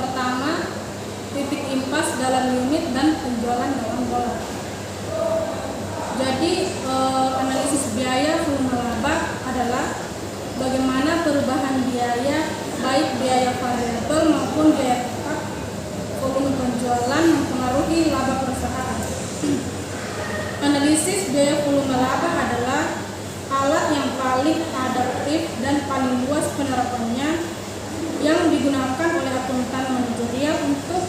pertama, titik impas dalam unit dan penjualan dalam dolar. Jadi analisis biaya volume laba adalah bagaimana perubahan biaya, baik biaya variabel maupun biaya tetap volume penjualan mempengaruhi laba perusahaan. Analisis biaya volume laba adalah alat yang paling adaptif dan paling luas penerapannya yang digunakan oleh akuntan manajerial untuk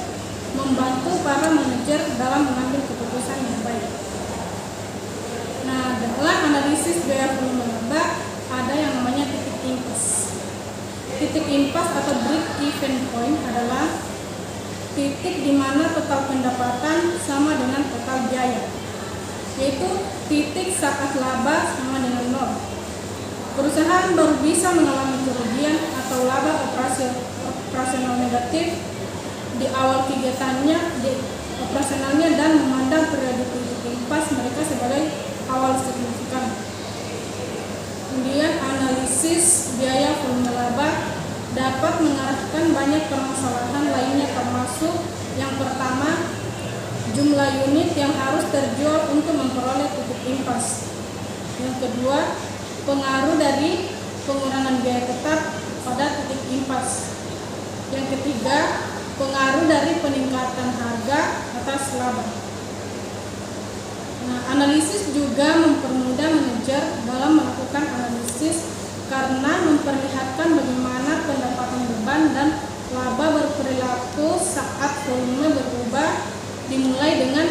membantu para manajer dalam mengambil keputusan yang baik. Nah, dalam analisis biaya volume laba ada yang namanya titik impas. Titik impas atau break even point adalah titik di mana total pendapatan sama dengan total biaya, yaitu titik saat laba sama dengan nol. Perusahaan baru bisa mengalami kerugian atau laba operasional negatif di awal kegiatannya di operasionalnya dan memandang periode titik impas mereka sebagai awal signifikan. Kemudian analisis biaya volume laba dapat mengarahkan banyak permasalahan lainnya, termasuk yang pertama, jumlah unit yang harus terjual untuk memperoleh titik impas. Yang kedua, pengaruh dari pengurangan biaya tetap pada titik impas. Yang ketiga, pengaruh dari peningkatan harga atas laba. Nah, analisis juga mempermudah manajer dalam melakukan analisis karena memperlihatkan bagaimana pendapatan beban dan laba berperilaku saat volume berubah, dimulai dengan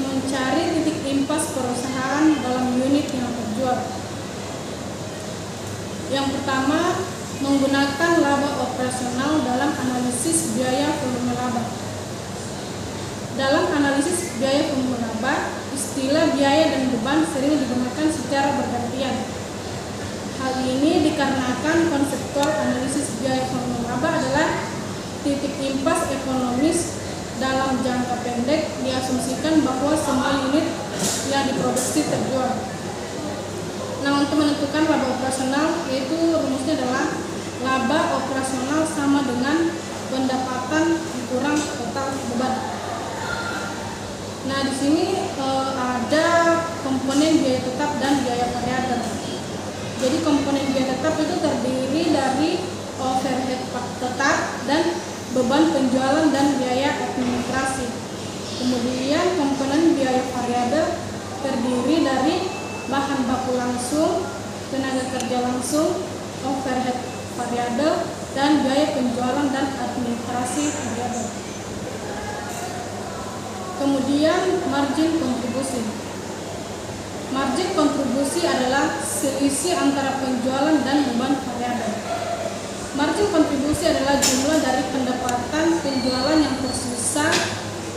mencari titik impas perusahaan dalam unit yang terjual. Yang pertama, menggunakan laba operasional dalam analisis biaya volume laba. Dalam analisis biaya volume laba, istilah biaya dan beban sering digunakan secara bergantian. Hal ini dikarenakan konseptual analisis biaya volume laba adalah titik impas ekonomis dalam jangka pendek diasumsikan bahwa semua unit yang diproduksi terjual. Nah, untuk menentukan laba operasional, yaitu rumusnya adalah laba operasional sama dengan pendapatan dikurang total beban. Nah, di sini ada komponen biaya tetap dan biaya variabel. Jadi komponen biaya tetap itu terdiri dari overhead tetap dan beban penjualan dan biaya administrasi. Kemudian komponen biaya variabel terdiri dari bahan baku langsung, tenaga kerja langsung, overhead variabel, dan biaya penjualan dan administrasi variabel. Kemudian margin kontribusi. Margin kontribusi adalah selisih antara penjualan dan beban variabel. Margin kontribusi adalah jumlah dari pendapatan penjualan yang tersisa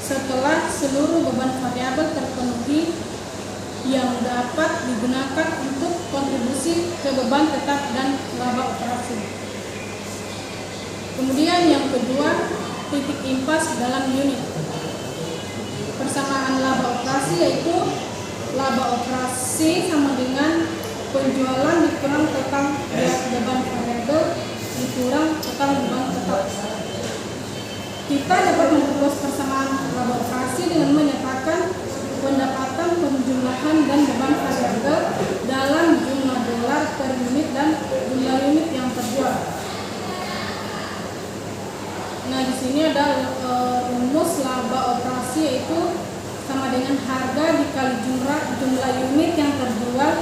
setelah seluruh beban variabel terpenuhi yang dapat digunakan untuk kontribusi ke beban tetap dan laba operasi. Kemudian yang kedua, titik impas dalam unit. Persamaan laba operasi yaitu laba operasi sama dengan penjualan dikurang total beban variabel dikurang total beban tetap. Kita dapat memperluas persamaan laba operasi dengan menyatakan pendapatan penjumlahan dan beban variabel dalam jumlah dolar per unit dan jumlah unit yang terjual. Nah, di sini ada rumus laba operasi, yaitu sama dengan harga dikali jumlah unit yang terjual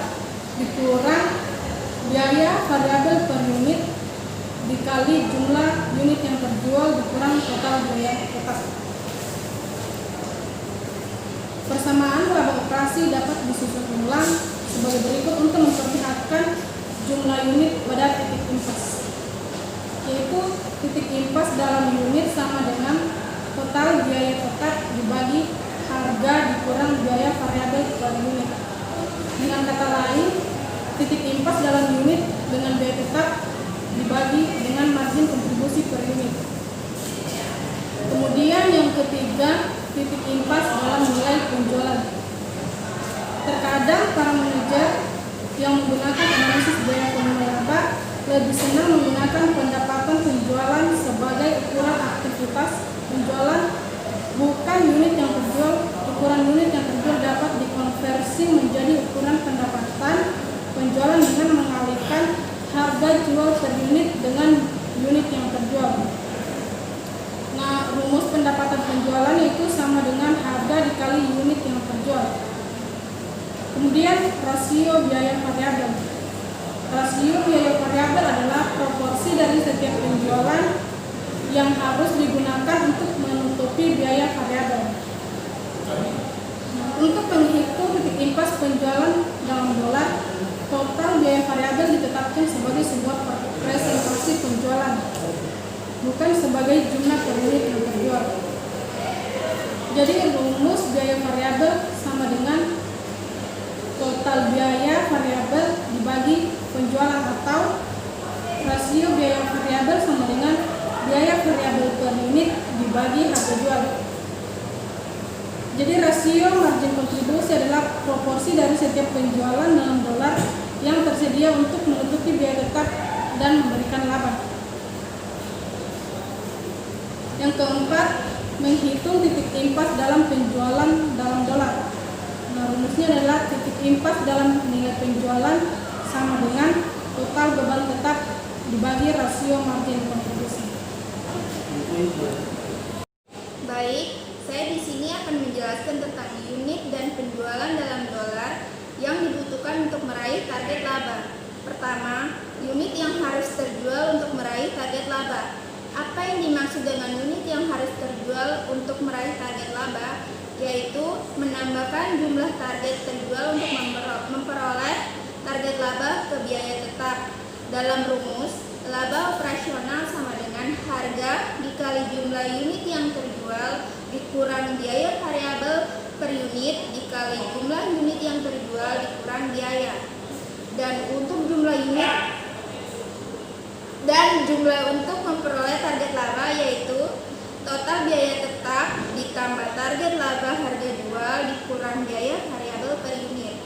dikurang biaya variabel per unit dikali jumlah unit yang terjual dikurang total biaya tetap. Persamaan laba operasi dapat disusun ulang sebagai berikut untuk memperlihatkan jumlah unit pada titik impas, yaitu titik impas dalam unit sama dengan total biaya tetap dibagi harga dikurang biaya variabel per unit. Dengan kata lain, titik impas dalam unit dengan biaya tetap dibagi dengan margin kontribusi per unit. Kemudian yang ketiga, titik impas dalam nilai penjualan. Terkadang para manajer yang menggunakan analisis biaya volume laba lebih senang menggunakan pendapatan penjualan sebagai ukuran aktivitas penjualan, bukan unit yang terjual. Ukuran unit yang terjual dapat dikonversi menjadi ukuran pendapatan penjualan dengan mengalihkan harga jual per unit dengan unit yang terjual. Nah, rumus pendapatan penjualan itu sama dengan harga dikali unit yang terjual. Kemudian rasio biaya variabel. Rasio biaya variabel adalah proporsi dari setiap penjualan yang harus digunakan untuk menutupi biaya variabel. Nah, untuk menghitung titik impas penjualan dalam dolar, total biaya variabel ditetapkan sebagai sebuah presentasi penjualan, bukan sebagai jumlah per unit yang terjual. Jadi rumus biaya variabel sama dengan total biaya variabel dibagi penjualan, atau rasio biaya variabel sama dengan biaya variabel per unit dibagi harga jual. Jadi rasio margin kontribusi adalah proporsi dari setiap penjualan dalam dolar yang tersedia untuk menutupi biaya tetap dan memberikan laba. Yang keempat, menghitung titik impas dalam penjualan dalam dolar. Nah, rumusnya adalah titik impas dalam nilai penjualan sama dengan total beban tetap dibagi rasio margin kontribusi. Baik, saya di sini akan menjelaskan tentang unit dan penjualan dalam dolar yang dibutuhkan untuk meraih target laba. Pertama, unit yang harus terjual untuk meraih target laba. Apa yang dimaksud dengan unit yang harus terjual untuk meraih target laba? Yaitu menambahkan jumlah target terjual untuk memperoleh target laba ke biaya tetap. Dalam rumus, laba operasional sama dengan harga dikali jumlah unit yang terjual dikurang biaya variabel per unit dikali jumlah unit yang terjual dikurang biaya. Dan untuk jumlah unit dan jumlah untuk memperoleh target laba yaitu total biaya tetap ditambah target laba harga jual dikurang biaya variabel per unit.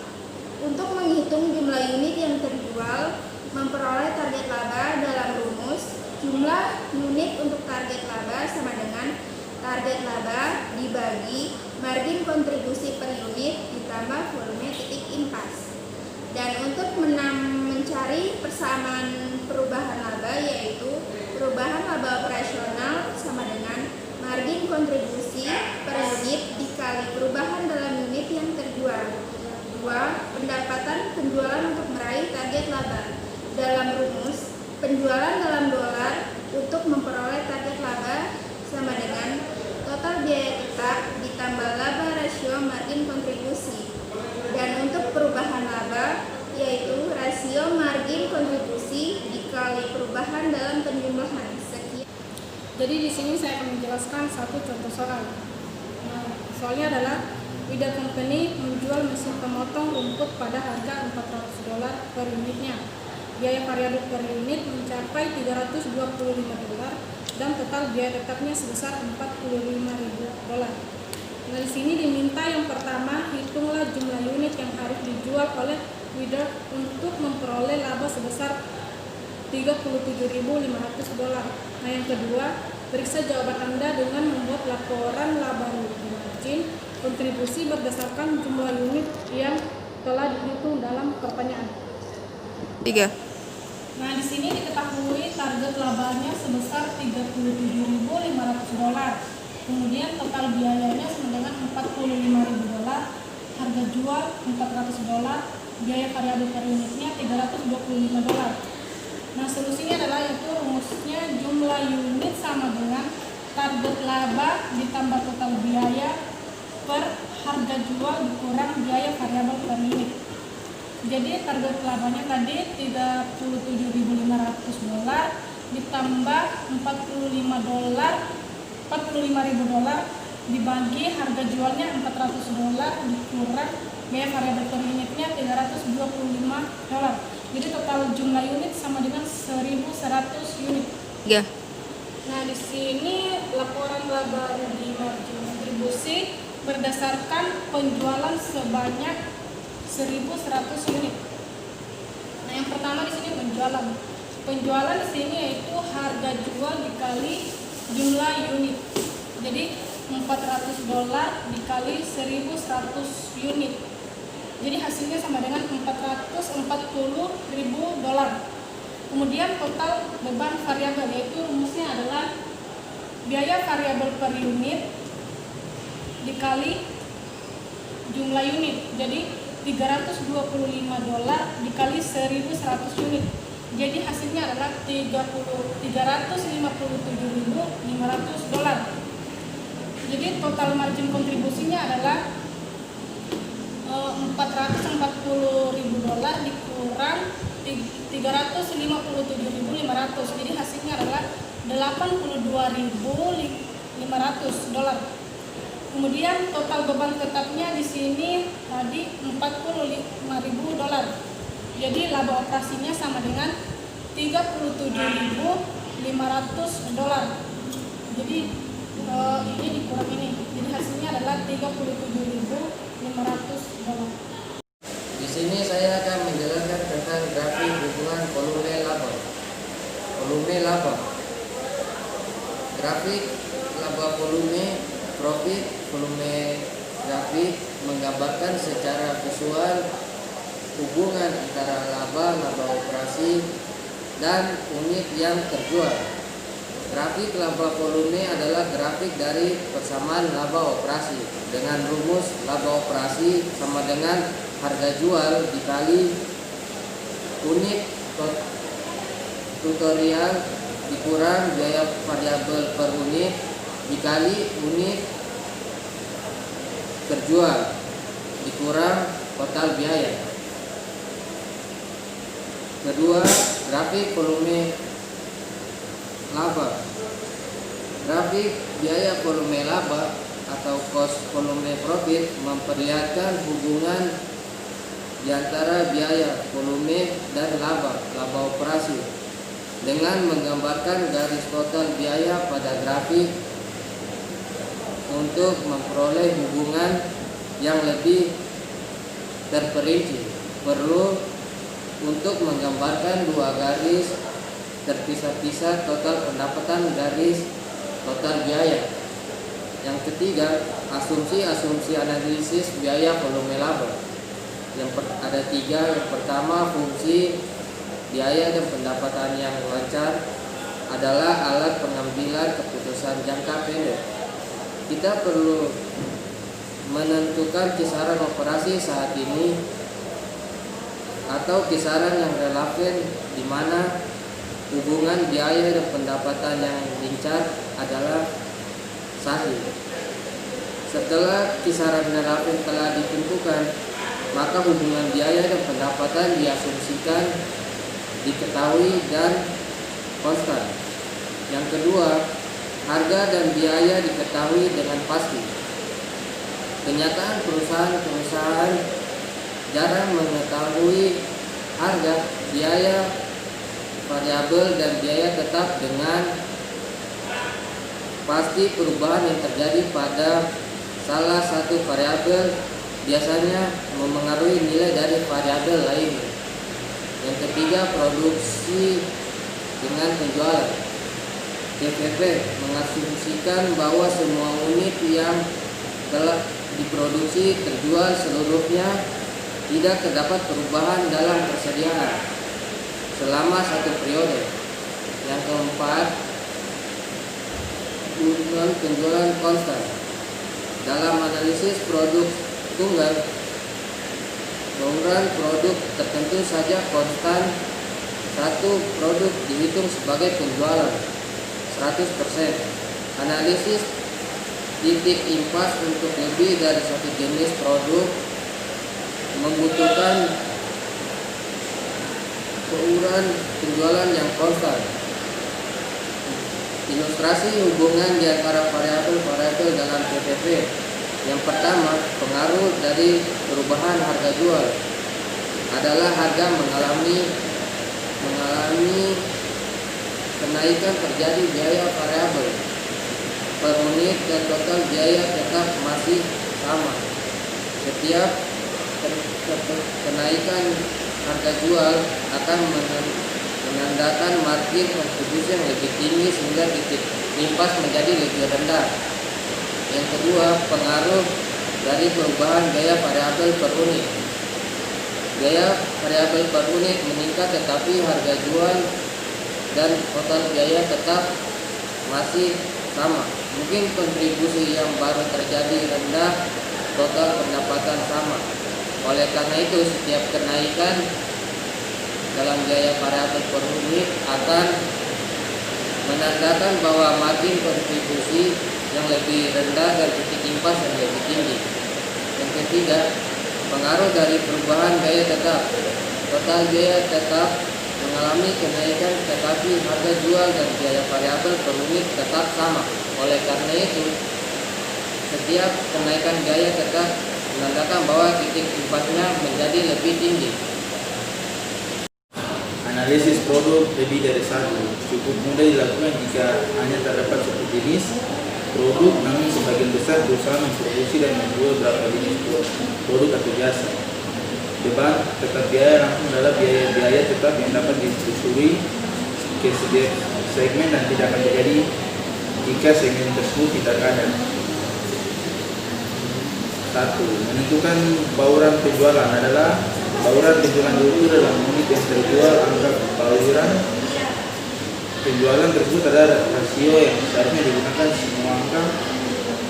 Untuk menghitung jumlah unit yang terjual memperoleh target laba dalam rumus, jumlah unit untuk target laba sama dengan target laba dibagi margin kontribusi per unit ditambah volume titik impas. Dan untuk mencari persamaan perubahan laba yaitu perubahan laba operasional sama dengan margin kontribusi per unit dikali perubahan dalam unit yang terjual. 2. Pendapatan penjualan untuk meraih target laba. Dalam rumus, penjualan dalam dolar untuk memperoleh target laba sama dengan total biaya tetap ditambah laba rasio margin kontribusi. Dan untuk perubahan laba yaitu rasio margin kontribusi dikali perubahan dalam penjumlahan. Sekian. Jadi di sini saya akan menjelaskan satu contoh soal. Nah, soalnya adalah Wida Company menjual mesin pemotong rumput pada harga $400 per unitnya. Biaya variabel per unit mencapai $325 dan total biaya tetapnya sebesar $45.000. Nah, di sini diminta yang pertama, hitunglah jumlah unit yang harus dijual oleh Wida untuk memperoleh laba sebesar $37.500. Nah, yang kedua, periksa jawaban Anda dengan membuat laporan laba margin kontribusi berdasarkan jumlah unit yang telah dihitung dalam pertanyaan. 3. Nah, di sini diketahui target labanya sebesar $37.500. Kemudian total biayanya sama dengan $45.000, harga jual $400, biaya variabel per unitnya $325. Nah, solusinya adalah itu rumusnya jumlah unit sama dengan target laba ditambah total biaya per harga jual dikurang biaya variabel per unit. Jadi target labanya tadi $37.500 ditambah $45.000 dibagi harga jualnya $400 dikurang biaya variabel per unitnya $325. Jadi total jumlah unit sama dengan 1.100 unit. 3. Nah, di sini laporan laba rugi margin kontribusi berdasarkan penjualan sebanyak 1.100 unit. Nah, yang pertama di sini penjualan. penjualan di sini yaitu harga jual dikali jumlah unit. Jadi $400 dikali 1.100 unit. Jadi hasilnya sama dengan $440.000. Kemudian total beban variabel, yaitu rumusnya adalah biaya variabel per unit dikali jumlah unit. Jadi $325 dikali 1.100 unit. Jadi hasilnya adalah $357.500. Jadi total margin kontribusinya adalah $440.000 dikurang 357.500. Jadi hasilnya adalah $82.500. Kemudian total beban tetapnya di sini tadi $45.000. Jadi laba operasinya sama dengan $37.500. Jadi ini dikurang ini. Jadi hasilnya adalah $37.500. Di sini saya akan menjelaskan tentang grafik hubungan volume laba. Volume laba. Grafik laba volume profit volume grafik menggambarkan secara visual hubungan antara laba operasi dan unit yang terjual. Grafik laba volume adalah grafik dari persamaan laba operasi dengan rumus laba operasi sama dengan harga jual dikali unit tutorial dikurang biaya variabel per unit dikali unit terjual dikurang total biaya. Kedua, grafik volume laba. Grafik biaya volume laba atau cost volume profit memperlihatkan hubungan di antara biaya volume dan laba operasi dengan menggambarkan garis total biaya pada grafik. Untuk memperoleh hubungan yang lebih terperinci, perlu untuk menggambarkan dua garis terpisah-pisah total pendapatan garis total biaya. Yang ketiga, asumsi analisis biaya volume laba. Ada tiga. Yang pertama, fungsi biaya dan pendapatan yang lancar adalah alat pengambilan keputusan jangka pendek. Kita perlu menentukan kisaran operasi saat ini atau kisaran yang relevan di mana hubungan biaya dan pendapatan yang lincah adalah sahih. Setelah kisaran relevan telah ditentukan, maka hubungan biaya dan pendapatan diasumsikan diketahui dan konstan. Yang kedua, harga dan biaya diketahui dengan pasti. Kenyataan perusahaan jarang mengetahui harga, biaya variabel dan biaya tetap dengan pasti. Perubahan yang terjadi pada salah satu variabel biasanya memengaruhi nilai dari variabel lain. Yang ketiga, produksi dengan penjualan. DPP mengasumsikan bahwa semua unit yang telah diproduksi terjual seluruhnya, tidak terdapat perubahan dalam persediaan selama satu periode. Yang keempat, hubungan penjualan konstan. Dalam analisis produk tunggal, bauran produk tertentu saja konstan. Satu produk dihitung sebagai penjualan 100%. Analisis titik impas untuk lebih dari satu jenis produk membutuhkan bauran penjualan yang konstan. Ilustrasi hubungan di antara variabel-variabel dalam PPP. Yang pertama, pengaruh dari perubahan harga jual adalah harga mengalami kenaikan terjadi biaya variabel per unit dan total biaya tetap masih sama. Setiap kenaikan harga jual akan menandakan margin kontribusi yang lebih tinggi sehingga titik impas menjadi lebih rendah. Yang kedua, pengaruh dari perubahan biaya variabel per unit. Biaya variabel per unit meningkat tetapi harga jual dan total biaya tetap masih sama. Mungkin kontribusi yang baru terjadi rendah, total pendapatan sama. Oleh karena itu, setiap kenaikan dalam biaya variabel per unit akan menandakan bahwa margin kontribusi yang lebih rendah dan titik impas yang lebih tinggi. Yang ketiga, pengaruh dari perubahan biaya tetap. Total biaya tetap mengalami kenaikan tetapi harga jual dan biaya variabel per unit tetap sama. Oleh karena itu, setiap kenaikan biaya tetap menandakan bahwa titik impasnya menjadi lebih tinggi. Analisis produk lebih dari satu cukup mudah dilakukan jika hanya terdapat satu jenis produk, namun sebagian besar perusahaan memproduksi dan menjual beberapa jenis produk atau jasa. Beban tetap biaya langsung adalah biaya tetap yang dapat ditelusuri ke setiap segmen dan tidak akan terjadi jika segmen tersebut tidak ada. 1. Menentukan bauran penjualan adalah bauran penjualan dulu dalam unit yang terjual. Angka bauran penjualan tersebut adalah rasio yang seharusnya digunakan. Semua angka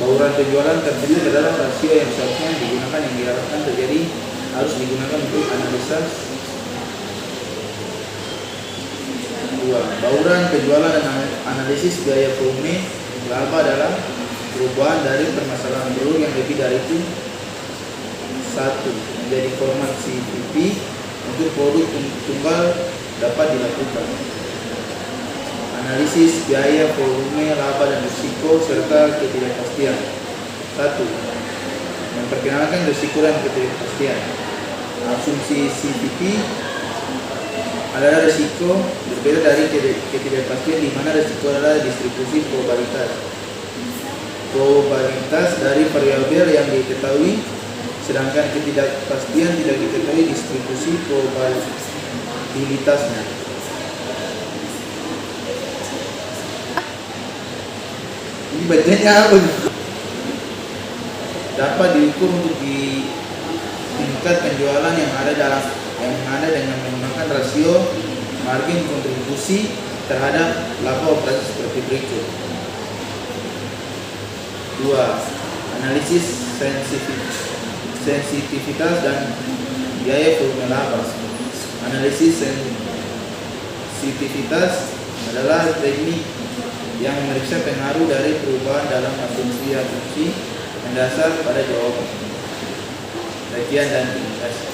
bauran penjualan tersebut adalah rasio yang seharusnya digunakan, yang diharapkan terjadi harus digunakan untuk analisa. 2. Bauran penjualan dan analisis biaya volume laba adalah perubahan dari permasalahan produk yang lebih dari itu. 1. Menjadi format CVP untuk produk tunggal dapat dilakukan. Analisis biaya volume laba dan risiko serta ketidakpastian. 1. Memperkenalkan risiko dan ketidakpastian. Asumsi CVP adalah risiko berbeda dari ketidakpastian, di mana risiko adalah distribusi probabilitas. Probabilitas dari variabel yang diketahui, sedangkan ketidakpastian tidak diketahui distribusi probabilitasnya. Ini bacanya apa? Dapat diukur untuk di tingkat penjualan yang ada dengan menggunakan rasio margin kontribusi terhadap laba operasi seperti berikut. 2. Analisis sensitivitas dan biaya volume laba. Analisis sensitivitas adalah teknik yang memeriksa pengaruh dari perubahan dalam asumsi mendasar pada jawaban. Sekian dan terima kasih.